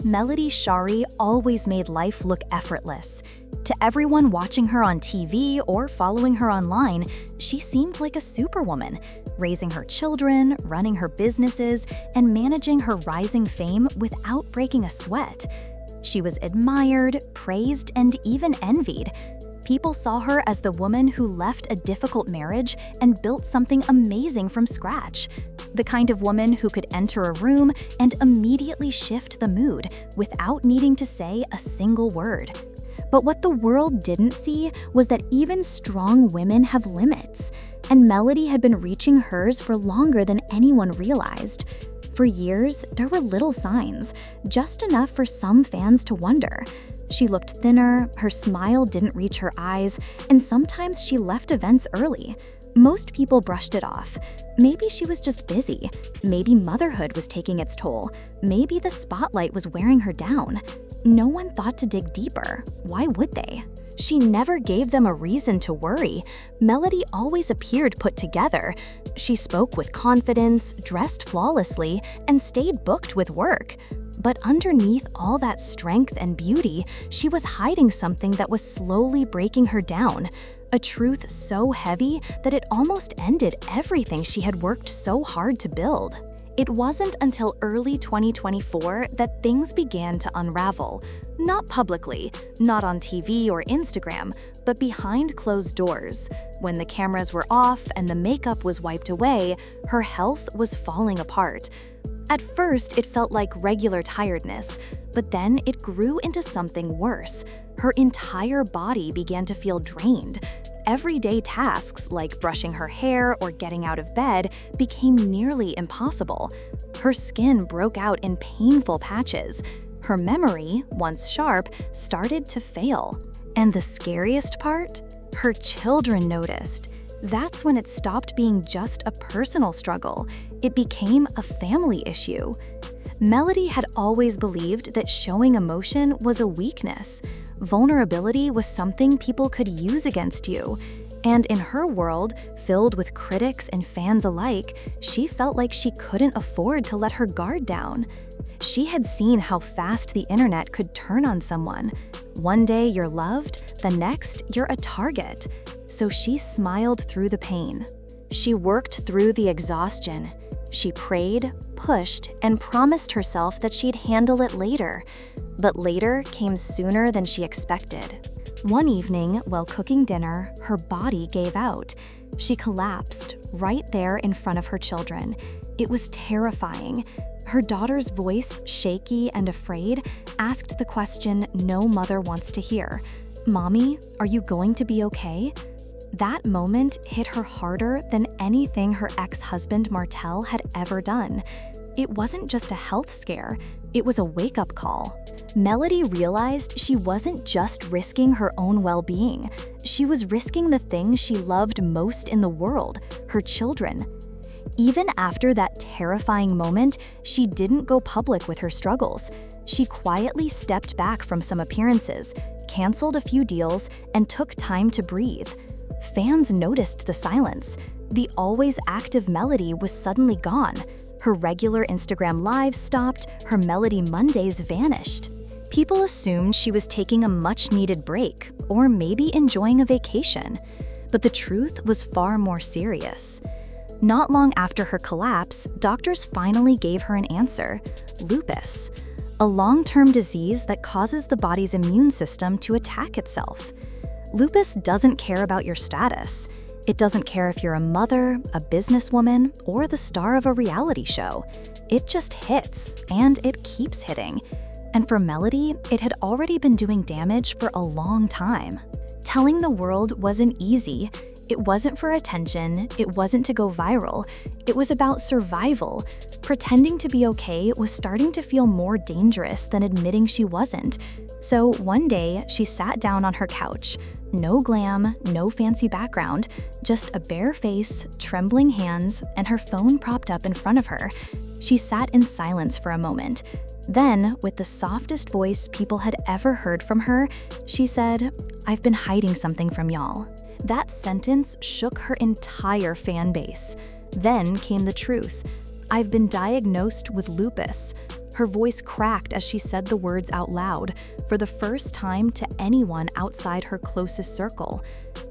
Melody Shari always made life look effortless. To everyone watching her on TV or following her online, she seemed like a superwoman, raising her children, running her businesses, and managing her rising fame without breaking a sweat. She was admired, praised, and even envied. People saw her as the woman who left a difficult marriage and built something amazing from scratch. The kind of woman who could enter a room and immediately shift the mood without needing to say a single word. But what the world didn't see was that even strong women have limits, and Melody had been reaching hers for longer than anyone realized. For years, there were little signs, just enough for some fans to wonder. She looked thinner, her smile didn't reach her eyes, and sometimes she left events early. Most people brushed it off. Maybe she was just busy. Maybe motherhood was taking its toll. Maybe the spotlight was wearing her down. No one thought to dig deeper. Why would they? She never gave them a reason to worry. Melody always appeared put together. She spoke with confidence, dressed flawlessly, and stayed booked with work. But underneath all that strength and beauty, she was hiding something that was slowly breaking her down. A truth so heavy that it almost ended everything she had worked so hard to build. It wasn't until early 2024 that things began to unravel. Not publicly, not on TV or Instagram, but behind closed doors. When the cameras were off and the makeup was wiped away, her health was falling apart. At first, it felt like regular tiredness, but then it grew into something worse. Her entire body began to feel drained. Everyday tasks like brushing her hair or getting out of bed became nearly impossible. Her skin broke out in painful patches. Her memory, once sharp, started to fail. And the scariest part? Her children noticed. That's when it stopped being just a personal struggle. It became a family issue. Melody had always believed that showing emotion was a weakness. Vulnerability was something people could use against you. And in her world, filled with critics and fans alike, she felt like she couldn't afford to let her guard down. She had seen how fast the internet could turn on someone. One day you're loved, the next you're a target. So she smiled through the pain. She worked through the exhaustion. She prayed, pushed, and promised herself that she'd handle it later. But later came sooner than she expected. One evening, while cooking dinner, her body gave out. She collapsed right there in front of her children. It was terrifying. Her daughter's voice, shaky and afraid, asked the question no mother wants to hear. "Mommy, are you going to be okay?" That moment hit her harder than anything her ex-husband Martel had ever done. It wasn't just a health scare, it was a wake-up call. Melody realized she wasn't just risking her own well-being. She was risking the thing she loved most in the world, her children. Even after that terrifying moment, she didn't go public with her struggles. She quietly stepped back from some appearances, canceled a few deals, and took time to breathe. Fans noticed the silence. The always active Melody was suddenly gone. Her regular Instagram lives stopped, her Melody Mondays vanished. People assumed she was taking a much-needed break, or maybe enjoying a vacation. But the truth was far more serious. Not long after her collapse, doctors finally gave her an answer: lupus, a long-term disease that causes the body's immune system to attack itself. Lupus doesn't care about your status. It doesn't care if you're a mother, a businesswoman, or the star of a reality show. It just hits, and it keeps hitting. And for Melody, it had already been doing damage for a long time. Telling the world wasn't easy. It wasn't for attention, it wasn't to go viral. It was about survival. Pretending to be okay was starting to feel more dangerous than admitting she wasn't. So one day, she sat down on her couch. No glam, no fancy background, just a bare face, trembling hands, and her phone propped up in front of her. She sat in silence for a moment. Then, with the softest voice people had ever heard from her, she said, "I've been hiding something from y'all." That sentence shook her entire fan base. Then came the truth. "I've been diagnosed with lupus." Her voice cracked as she said the words out loud, for the first time to anyone outside her closest circle.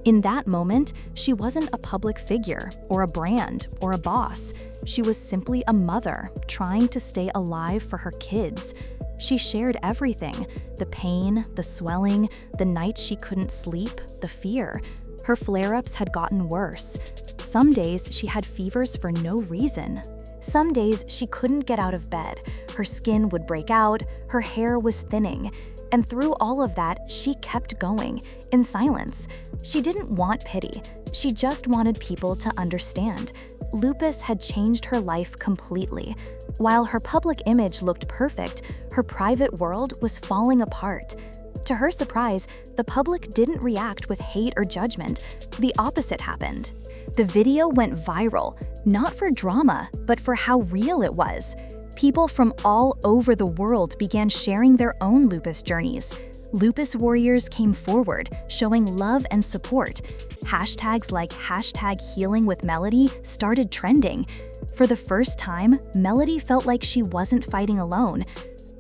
In that moment, she wasn't a public figure, or a brand, or a boss. She was simply a mother, trying to stay alive for her kids. She shared everything: the pain, the swelling, the nights she couldn't sleep, the fear. Her flare-ups had gotten worse. Some days she had fevers for no reason. Some days she couldn't get out of bed. Her skin would break out, her hair was thinning. And through all of that, she kept going, in silence. She didn't want pity. She just wanted people to understand. Lupus had changed her life completely. While her public image looked perfect, her private world was falling apart. To her surprise, the public didn't react with hate or judgment. The opposite happened. The video went viral, not for drama, but for how real it was. People from all over the world began sharing their own lupus journeys. Lupus warriors came forward, showing love and support. Hashtags like #HealingWithMelody started trending. For the first time, Melody felt like she wasn't fighting alone.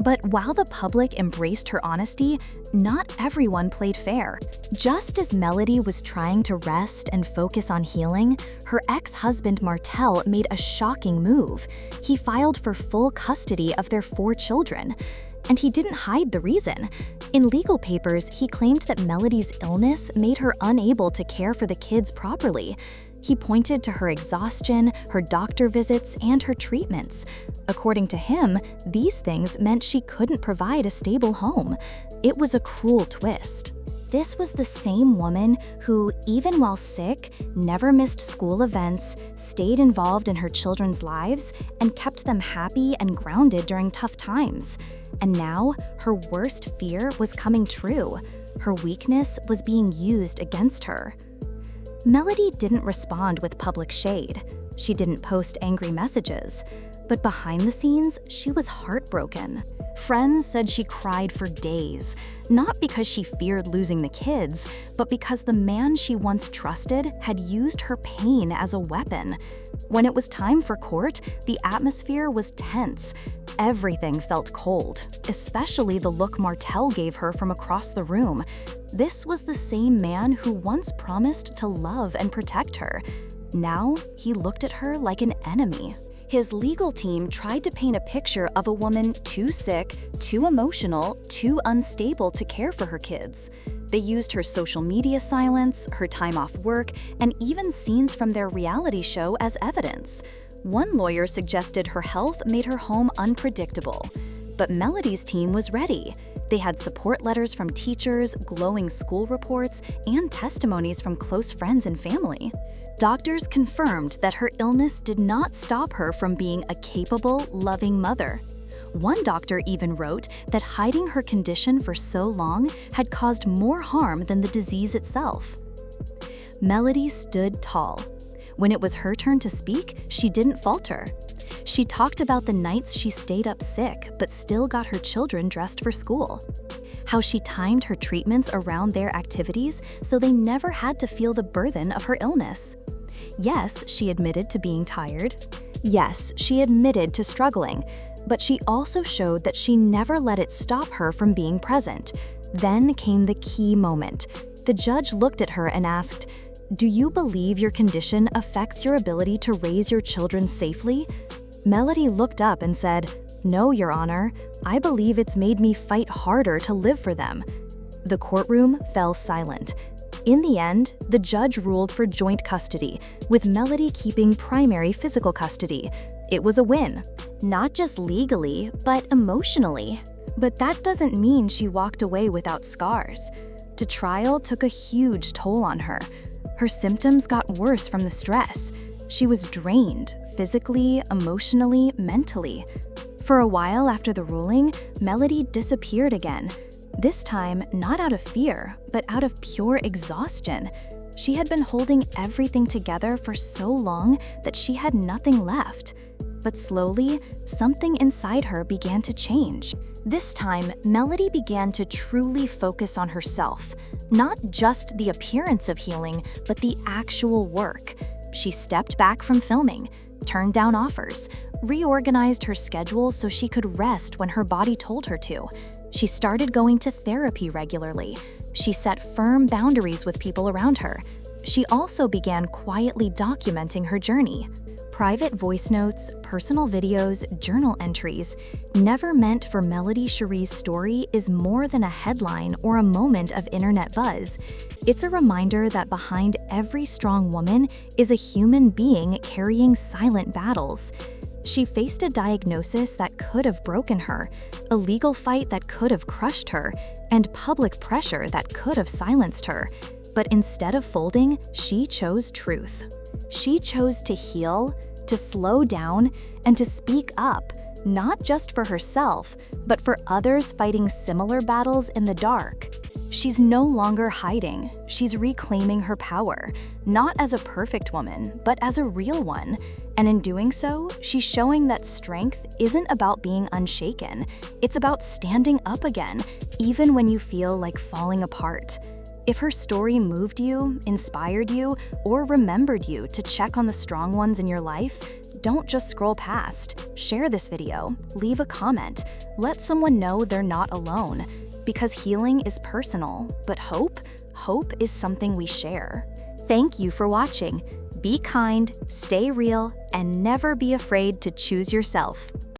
But while the public embraced her honesty, not everyone played fair. Just as Melody was trying to rest and focus on healing, her ex-husband Martel made a shocking move. He filed for full custody of their 4 children. And he didn't hide the reason. In legal papers, he claimed that Melody's illness made her unable to care for the kids properly. He pointed to her exhaustion, her doctor visits, and her treatments. According to him, these things meant she couldn't provide a stable home. It was a cruel twist. This was the same woman who, even while sick, never missed school events, stayed involved in her children's lives, and kept them happy and grounded during tough times. And now, her worst fear was coming true. Her weakness was being used against her. Melody didn't respond with public shade. She didn't post angry messages. But behind the scenes, she was heartbroken. Friends said she cried for days, not because she feared losing the kids, but because the man she once trusted had used her pain as a weapon. When it was time for court, the atmosphere was tense. Everything felt cold, especially the look Martel gave her from across the room. This was the same man who once promised to love and protect her. Now, he looked at her like an enemy. His legal team tried to paint a picture of a woman too sick, too emotional, too unstable to care for her kids. They used her social media silence, her time off work, and even scenes from their reality show as evidence. One lawyer suggested her health made her home unpredictable. But Melody's team was ready. They had support letters from teachers, glowing school reports, and testimonies from close friends and family. Doctors confirmed that her illness did not stop her from being a capable, loving mother. One doctor even wrote that hiding her condition for so long had caused more harm than the disease itself. Melody stood tall. When it was her turn to speak, she didn't falter. She talked about the nights she stayed up sick but still got her children dressed for school. How she timed her treatments around their activities so they never had to feel the burden of her illness. Yes, she admitted to being tired. Yes, she admitted to struggling. But she also showed that she never let it stop her from being present. Then came the key moment. The judge looked at her and asked, "Do you believe your condition affects your ability to raise your children safely?" Melody looked up and said, "No, Your Honor. I believe it's made me fight harder to live for them." The courtroom fell silent. In the end, the judge ruled for joint custody, with Melody keeping primary physical custody. It was a win, not just legally, but emotionally. But that doesn't mean she walked away without scars. The trial took a huge toll on her. Her symptoms got worse from the stress. She was drained, physically, emotionally, mentally. For a while after the ruling, Melody disappeared again. This time, not out of fear, but out of pure exhaustion. She had been holding everything together for so long that she had nothing left. But slowly, something inside her began to change. This time, Melody began to truly focus on herself. Not just the appearance of healing, but the actual work. She stepped back from filming, turned down offers, reorganized her schedule so she could rest when her body told her to. She started going to therapy regularly. She set firm boundaries with people around her. She also began quietly documenting her journey. Private voice notes, personal videos, journal entries. Never meant for Melody Shari's story is more than a headline or a moment of internet buzz. It's a reminder that behind every strong woman is a human being carrying silent battles. She faced a diagnosis that could have broken her, a legal fight that could have crushed her, and public pressure that could have silenced her. But instead of folding, she chose truth. She chose to heal, to slow down, and to speak up, not just for herself, but for others fighting similar battles in the dark. She's no longer hiding. She's reclaiming her power, not as a perfect woman, but as a real one. And in doing so, she's showing that strength isn't about being unshaken. It's about standing up again, even when you feel like falling apart. If her story moved you, inspired you, or remembered you to check on the strong ones in your life, don't just scroll past. Share this video, leave a comment, let someone know they're not alone. Because healing is personal, but hope is something we share. Thank you for watching. Be kind, stay real, and never be afraid to choose yourself.